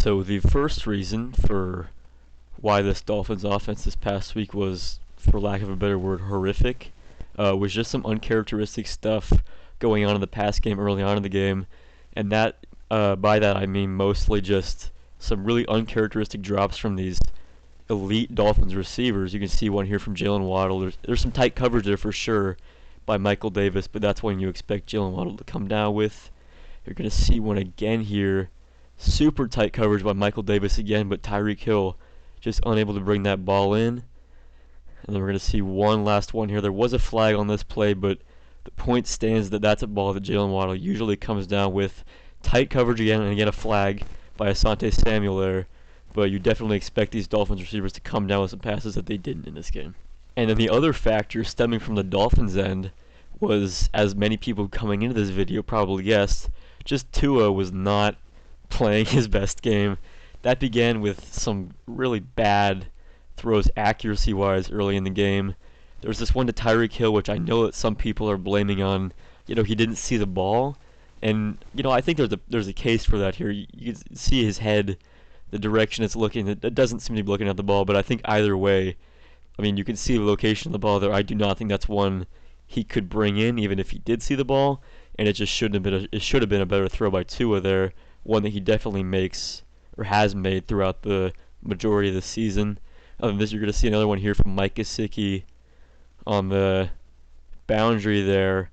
So the first reason for why this Dolphins offense this past week was, for lack of a better word, horrific, was just some uncharacteristic stuff going on in the pass game early on in the game, and that by that I mean mostly just some really uncharacteristic drops from these elite Dolphins receivers. You can see one here from Jalen Waddle. There's some tight coverage there for sure by Michael Davis, but that's one you expect Jalen Waddle to come down with. You're going to see one again here. Super tight coverage by Michael Davis again, but Tyreek Hill just unable to bring that ball in. And then we're going to see one last one here. There was a flag on this play, but the point stands that that's a ball that Jalen Waddle usually comes down with. Tight coverage again, and again a flag by Asante Samuel there. But you definitely expect these Dolphins receivers to come down with some passes that they didn't in this game. And then the other factor stemming from the Dolphins' end was, as many people coming into this video probably guessed, just Tua was not playing his best game. That began with some really bad throws accuracy-wise early in the game. There was this one to Tyreek Hill, which I know that some people are blaming on, he didn't see the ball. And, I think there's a case for that here. You can see his head, the direction it's looking. It doesn't seem to be looking at the ball, but I think either way, you can see the location of the ball there. I do not think that's one he could bring in, even if he did see the ball. And it just shouldn't have been. It should have been a better throw by Tua there, one that he definitely makes or has made throughout the majority of the season. Other than this, you're going to see another one here from Mike Gesicki on the boundary there,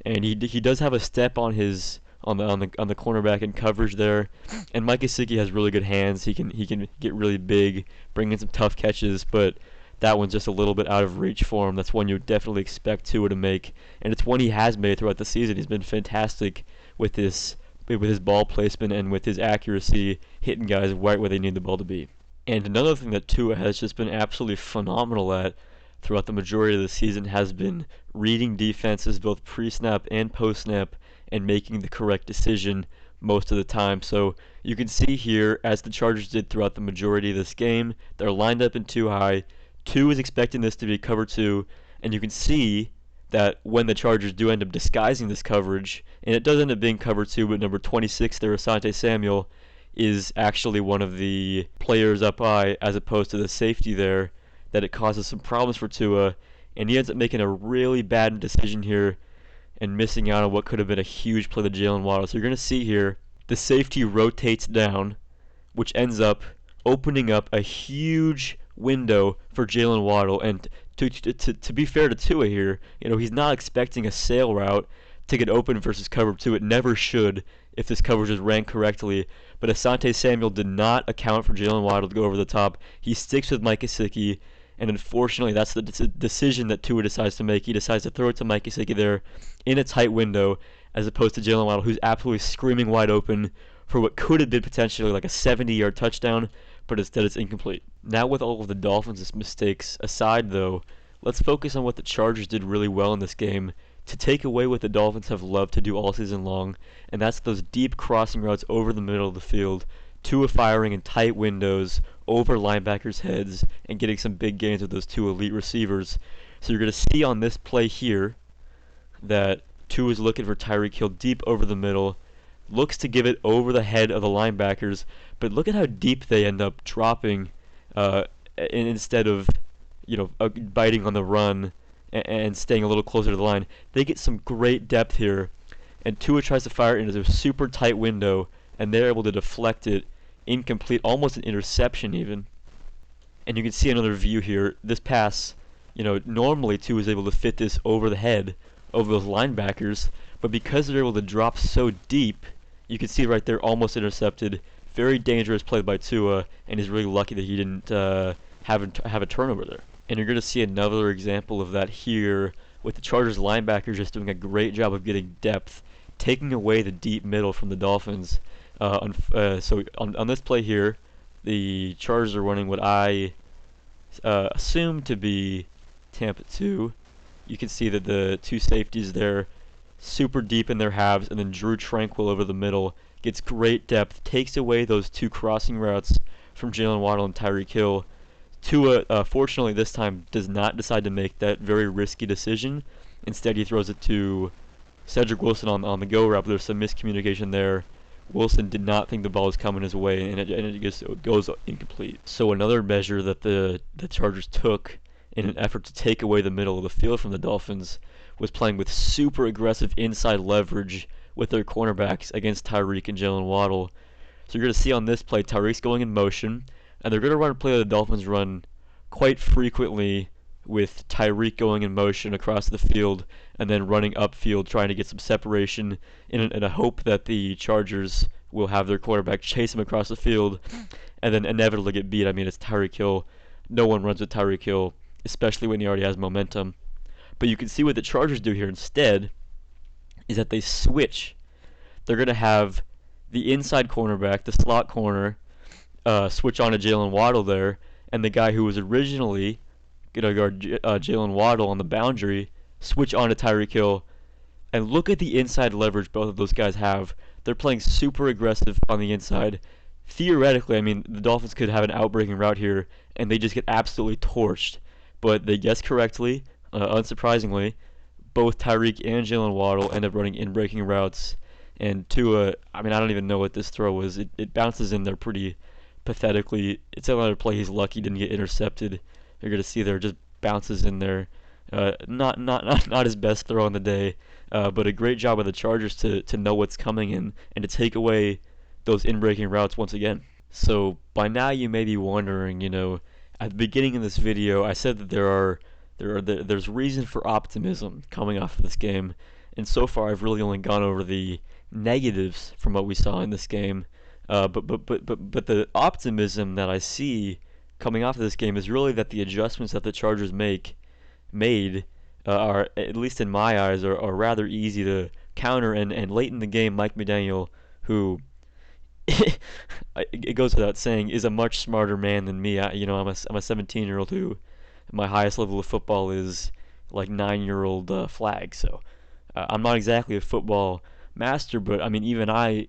and he does have a step on his on the cornerback in coverage there. And Mike Gesicki has really good hands. He can get really big, bring in some tough catches, but that one's just a little bit out of reach for him. That's one you would definitely expect Tua to make, and it's one he has made throughout the season. He's been fantastic with his ball placement and with his accuracy, hitting guys right where they need the ball to be. And another thing that Tua has just been absolutely phenomenal at throughout the majority of the season has been reading defenses both pre-snap and post-snap and making the correct decision most of the time. So you can see here, as the Chargers did throughout the majority of this game, they're lined up in too high. Two is expecting this to be cover two, and you can see that when the Chargers do end up disguising this coverage, and it does end up being cover two, but number 26 there, Asante Samuel, is actually one of the players up high as opposed to the safety there, that it causes some problems for Tua, and he ends up making a really bad decision here and missing out on what could have been a huge play to Jalen Waddle. So you're going to see here, the safety rotates down, which ends up opening up a huge window for Jalen Waddle. And to be fair to Tua here, he's not expecting a sail route to get open versus cover two. It never should if this coverage is ranked correctly. But Asante Samuel did not account for Jalen Waddle to go over the top. He sticks with Mike Gesicki, and unfortunately that's the decision that Tua decides to make. He decides to throw it to Mike Gesicki there in a tight window, as opposed to Jalen Waddle, who's absolutely screaming wide open for what could have been potentially like a 70-yard touchdown, but instead it's incomplete. Now, with all of the Dolphins' mistakes aside, though, let's focus on what the Chargers did really well in this game to take away what the Dolphins have loved to do all season long, and that's those deep crossing routes over the middle of the field, Tua firing in tight windows over linebackers' heads and getting some big gains with those two elite receivers. So you're going to see on this play here that Tua is looking for Tyreek Hill deep over the middle, looks to give it over the head of the linebackers, but look at how deep they end up dropping instead of biting on the run and staying a little closer to the line. They get some great depth here, and Tua tries to fire into a super tight window, and they're able to deflect it incomplete, almost an interception even. And you can see another view here. This pass, normally Tua is able to fit this over the head of those linebackers, but because they're able to drop so deep, you can see right there, almost intercepted. Very dangerous play by Tua, and he's really lucky that he didn't have a turnover there. And you're going to see another example of that here, with the Chargers linebackers just doing a great job of getting depth, taking away the deep middle from the Dolphins. So on this play here, the Chargers are running what I assume to be Tampa 2. You can see that the two safeties there, super deep in their halves, and then Drew Tranquil over the middle gets great depth, takes away those two crossing routes from Jalen Waddle and Tyreek Hill. Tua, fortunately this time, does not decide to make that very risky decision. Instead, he throws it to Cedric Wilson on the go route. There's some miscommunication there Wilson did not think the ball was coming his way, and it just goes incomplete. So another measure that the Chargers took in an effort to take away the middle of the field from the Dolphins was playing with super aggressive inside leverage with their cornerbacks against Tyreek and Jalen Waddle. So you're going to see on this play, Tyreek's going in motion, and they're going to run a play that the Dolphins run quite frequently with Tyreek going in motion across the field and then running upfield trying to get some separation in a hope that the Chargers will have their quarterback chase him across the field and then inevitably get beat. I mean, it's Tyreek Hill. No one runs with Tyreek Hill, especially when he already has momentum. But you can see what the Chargers do here instead is that they switch. They're going to have the inside cornerback, the slot corner, switch on to Jalen Waddle there, and the guy who was originally going to guard Jalen Waddle on the boundary switch on to Tyreek Hill. And look at the inside leverage both of those guys have. They're playing super aggressive on the inside. Theoretically, I mean, the Dolphins could have an outbreaking route here, and they just get absolutely torched. But they guessed correctly, unsurprisingly. Both Tyreek and Jalen Waddle end up running in-breaking routes. And Tua, I mean, I don't even know what this throw was. It bounces in there pretty pathetically. It's another play he's lucky didn't get intercepted. You're going to see there just bounces in there. Not his best throw on the day, but a great job by the Chargers to know what's coming and to take away those in-breaking routes once again. So by now you may be wondering, at the beginning of this video I said that there's reason for optimism coming off of this game, and so far I've really only gone over the negatives from what we saw in this game. But the optimism that I see coming off of this game is really that the adjustments that the Chargers made are, at least in my eyes, are rather easy to counter. And late in the game, Mike McDaniel, who it goes without saying is a much smarter man than me. I'm a 17-year-old who my highest level of football is like 9-year-old flag. So I'm not exactly a football master, but I mean even I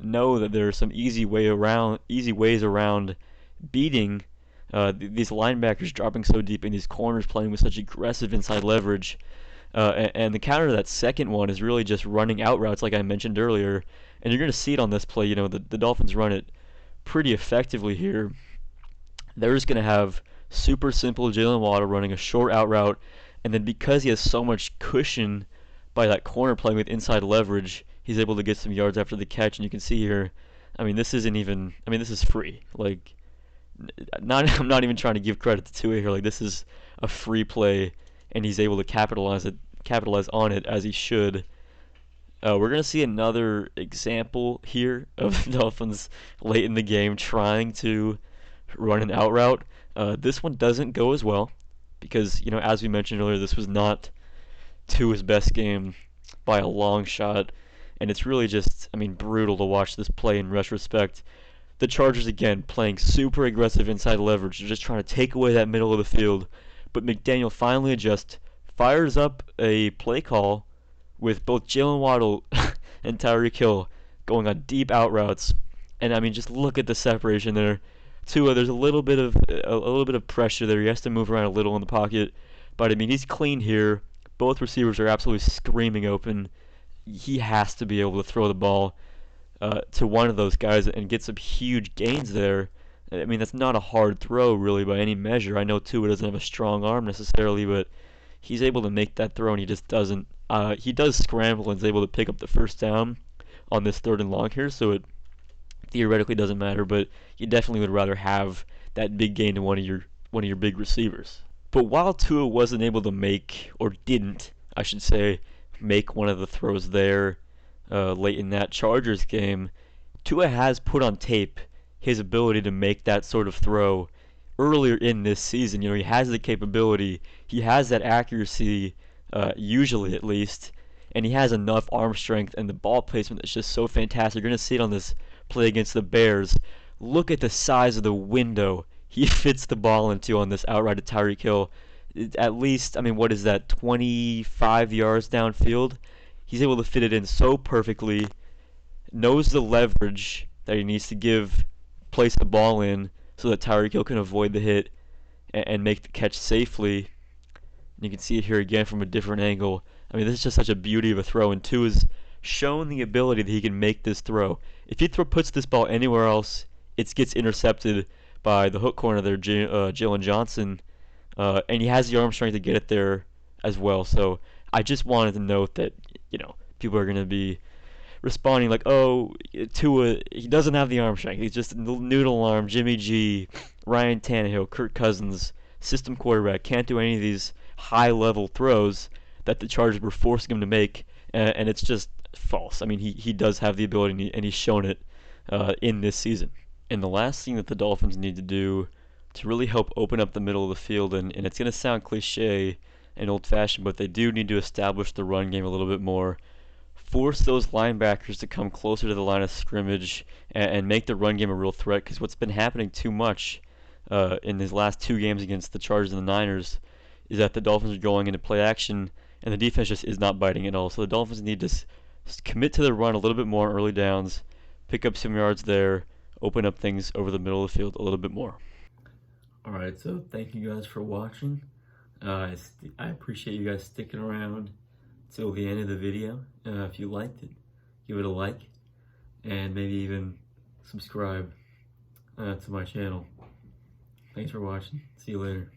know that there are some easy ways around beating these linebackers dropping so deep in these corners, playing with such aggressive inside leverage. And the counter to that second one is really just running out routes like I mentioned earlier. And you're going to see it on this play. The Dolphins run it pretty effectively here. They're just going to have super simple Jalen Waddle running a short out route. And then because he has so much cushion by that corner playing with inside leverage, he's able to get some yards after the catch. And you can see here, this is free. I'm not even trying to give credit to Tua here. This is a free play, and he's able to capitalize on it as he should. We're gonna see another example here of the Dolphins late in the game trying to run an out route. This one doesn't go as well because as we mentioned earlier, this was not Tua's best game by a long shot, and it's really just brutal to watch this play in retrospect. The Chargers again playing super aggressive inside leverage. They're just trying to take away that middle of the field. But McDaniel finally fires up a play call with both Jalen Waddle and Tyreek Hill going on deep out routes. And just look at the separation there. Tua, there's a little bit of pressure there. He has to move around a little in the pocket. But he's clean here. Both receivers are absolutely screaming open. He has to be able to throw the ball to one of those guys and get some huge gains there. That's not a hard throw really by any measure. I know Tua doesn't have a strong arm necessarily, but he's able to make that throw and he just doesn't. He does scramble and is able to pick up the first down on this 3rd and long here, so it theoretically doesn't matter, but you definitely would rather have that big gain to one of your big receivers. But while Tua wasn't able to make, or didn't, I should say, make one of the throws there late in that Chargers game, Tua has put on tape his ability to make that sort of throw earlier in this season. He has the capability, he has that accuracy, usually at least, and he has enough arm strength and the ball placement that's just so fantastic. You're going to see it on this play against the Bears. Look at the size of the window he fits the ball into on this outright to Tyreek Hill. At least, what is that, 25 yards downfield? He's able to fit it in so perfectly, knows the leverage that he needs to place the ball in so that Tyreek Hill can avoid the hit and make the catch safely. And you can see it here again from a different angle. This is just such a beauty of a throw, and Tua's shown the ability that he can make this throw. If he puts this ball anywhere else, it gets intercepted by the hook corner there, Jalen Johnson, and he has the arm strength to get it there as well. So I just wanted to note that, people are going to be responding like, oh, Tua, he doesn't have the arm strength. He's just a noodle arm. Jimmy G, Ryan Tannehill, Kirk Cousins, system quarterback, can't do any of these high-level throws that the Chargers were forcing him to make, and it's just false. I mean, he does have the ability, and he's shown it in this season. And the last thing that the Dolphins need to do to really help open up the middle of the field, and it's going to sound cliche and old-fashioned, but they do need to establish the run game a little bit more. Force those linebackers to come closer to the line of scrimmage and make the run game a real threat, because what's been happening too much in these last two games against the Chargers and the Niners is that the Dolphins are going into play action and the defense just is not biting at all. So the Dolphins need to commit to the run a little bit more on early downs, pick up some yards there, open up things over the middle of the field a little bit more. Alright, so thank you guys for watching. I appreciate you guys sticking around till the end of the video. If you liked it, give it a like and maybe even subscribe to my channel. Thanks for watching. See you later.